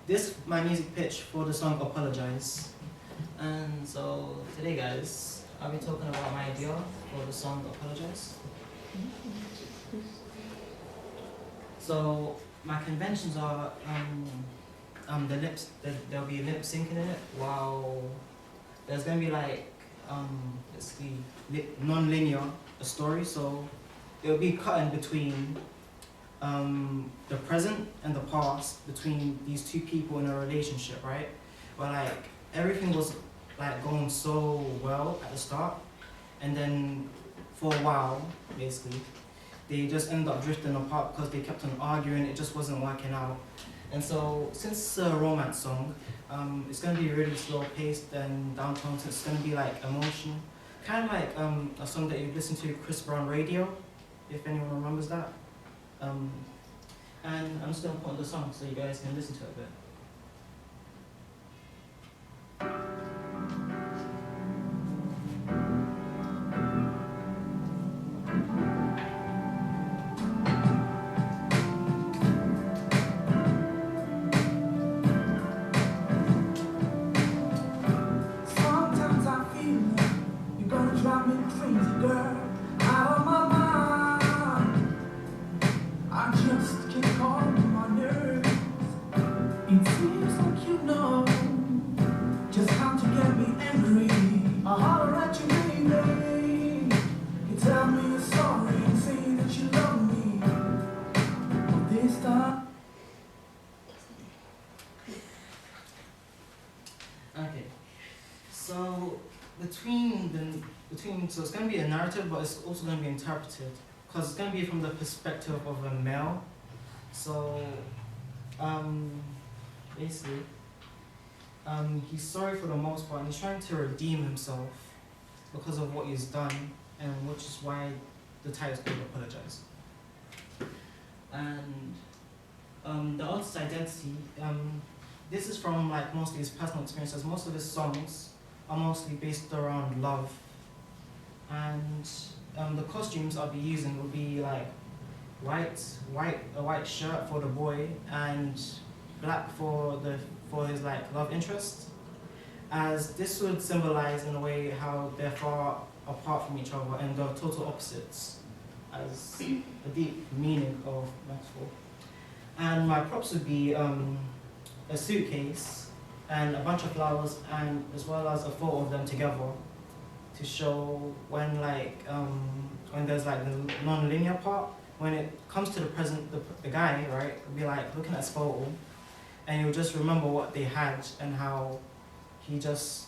this my music pitch for the song Apologize. And so today guys, I'll be talking about my idea for the song Apologize. So my conventions are there'll be lip syncing in it, while there's gonna be like non-linear a story, so it'll be cut in between the present and the past between these two people in a relationship, right? Where like everything was like going so well at the start, and then for a while, basically, they just ended up drifting apart because they kept on arguing. It just wasn't working out. And so, since it's a romance song, it's gonna be really slow paced and downtown. So it's gonna be like emotional, kind of like a song that you listen to Chris Brown Radio, if anyone remembers that. And I'm just gonna put on the song so you guys can listen to it a bit. Sometimes I feel like you're gonna drive me crazy, girl, out of my mind. I just can't calm my nerves. It seems like you know just how to get me angry. I holler at you, baby. You tell me you're sorry and say that you love me. But this time, Okay, so so it's gonna be a narrative, but it's also gonna be interpreted because it's gonna be from the perspective of a male. So, basically, he's sorry for the most part, and he's trying to redeem himself because of what he's done, and which is why the title's called Apologize. And the artist's identity, this is from like mostly his personal experiences. Most of his songs are mostly based around love, and the costumes I'll be using will be like a white shirt for the boy and black for his like love interest, as this would symbolize in a way how they're far apart from each other and they're total opposites, as a deep meaning of metaphor. And my props would be a suitcase and a bunch of flowers, and as well as a photo of them together to show when when there's like the non-linear part. When it comes to the present, the guy, right, will be like looking at his photo, and he'll just remember what they had and how he just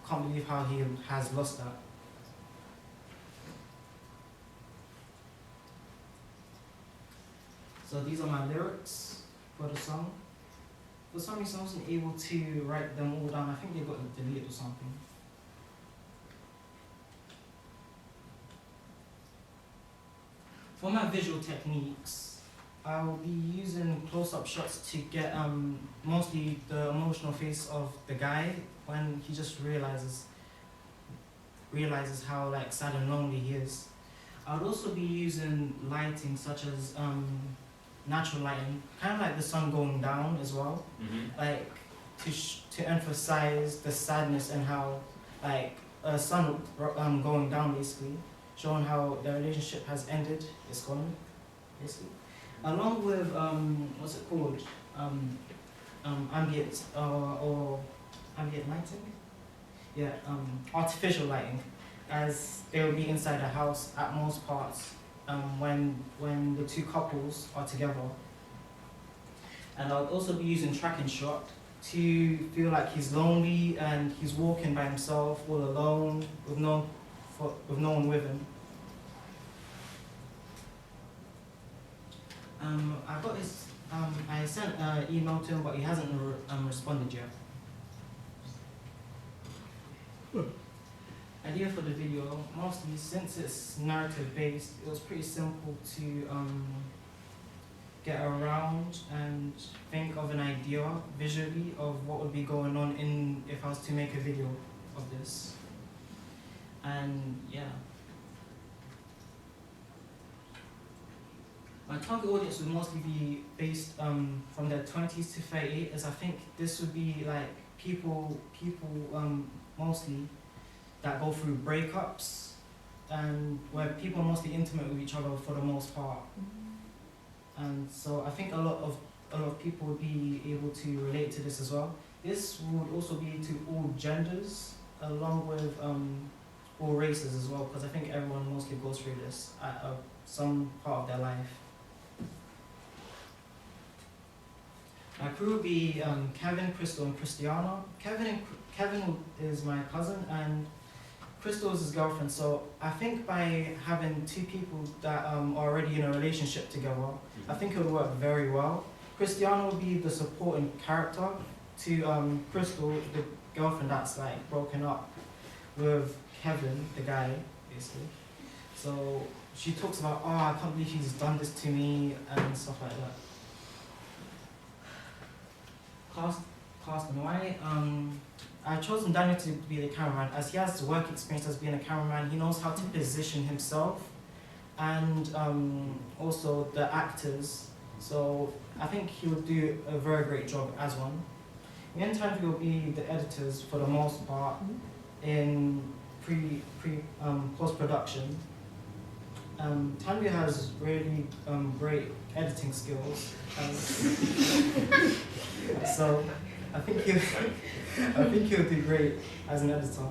can't believe how he has lost that. So these are my lyrics for the song. For some reason I wasn't able to write them all down. I think they got deleted or something. For my visual techniques, I will be using close-up shots to get mostly the emotional face of the guy when he just realizes how like sad and lonely he is. I would also be using lighting such as natural lighting, kind of like the sun going down as well, like to emphasize the sadness and how like a sun going down, basically showing how the relationship has ended, it's gone, basically. Along with what's it called, ambient or ambient lighting, yeah, artificial lighting, as they will be inside the house at most parts when the two couples are together. And I'll also be using tracking shot to feel like he's lonely and he's walking by himself, all alone, with no one with him. I got his. I sent an email to him, but he hasn't responded yet. Idea for the video, mostly since it's narrative based, it was pretty simple to get around and think of an idea visually of what would be going on if I was to make a video of this. And yeah. My target audience would mostly be based from their 20s to 38, as I think this would be like people mostly that go through breakups and where people are mostly intimate with each other for the most part. And so I think a lot of people would be able to relate to this as well. This would also be to all genders, along with all races as well, because I think everyone mostly goes through this at some part of their life. My crew would be Kevin, Crystal, and Christiana. Kevin is my cousin, and Crystal is his girlfriend. So I think by having two people that are already in a relationship together, I think it would work very well. Christiana would be the supporting character to Crystal, the girlfriend that's like broken up with Kevin, the guy, basically. So she talks about, oh, I can't believe she's done this to me and stuff like that. Cast and why? I've chosen Daniel to be the cameraman as he has work experience as being a cameraman. He knows how to position himself and also the actors. So I think he would do a very great job as one. Me and Tanvi will be the editors for the most part in post-production. Tanvi has really great editing skills. So I think he'll do great as an editor.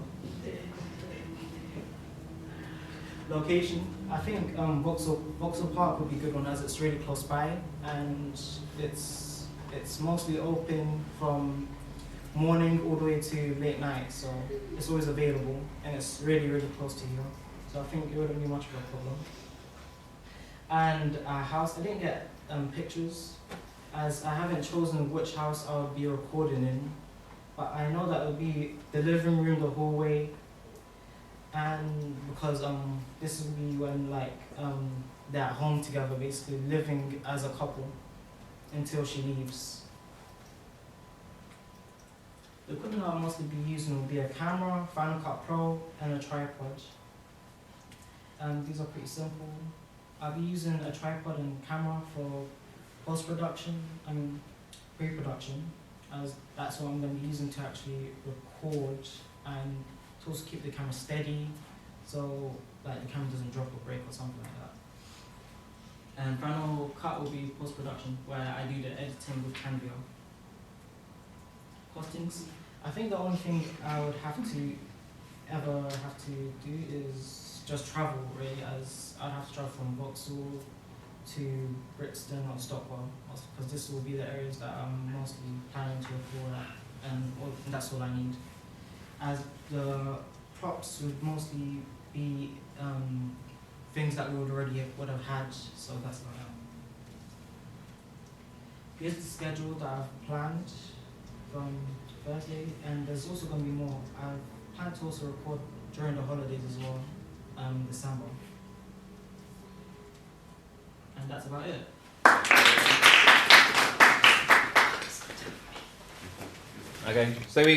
Location, I think Vauxhall Park would be a good one as it's really close by and it's mostly open from morning all the way to late night, so it's always available and it's really, really close to you. So I think it wouldn't be much of a problem. And our house, I didn't get pictures as I haven't chosen which house I would be recording in, but I know that it would be the living room, the hallway, and because this would be when like they're at home together, basically living as a couple until she leaves. The equipment I'll mostly be using will be a camera, Final Cut Pro, and a tripod. These are pretty simple. I'll be using a tripod and camera for post-production, pre-production, as that's what I'm going to be using to actually record and to also keep the camera steady, so like the camera doesn't drop or break or something like that. And Final Cut will be post-production, where I do the editing with Canva. Costings, I think the only thing I would ever have to do is just travel, really, as I'd have to travel from Vauxhall to Brixton or Stockwell, because this will be the areas that I'm mostly planning to record at, and that's all I need. As the props would mostly be things that we would have had, so that's not that. Here's the schedule that I've planned from Thursday, and there's also going to be more. I plan to also record during the holidays as well, December. And that's about it. Okay, so we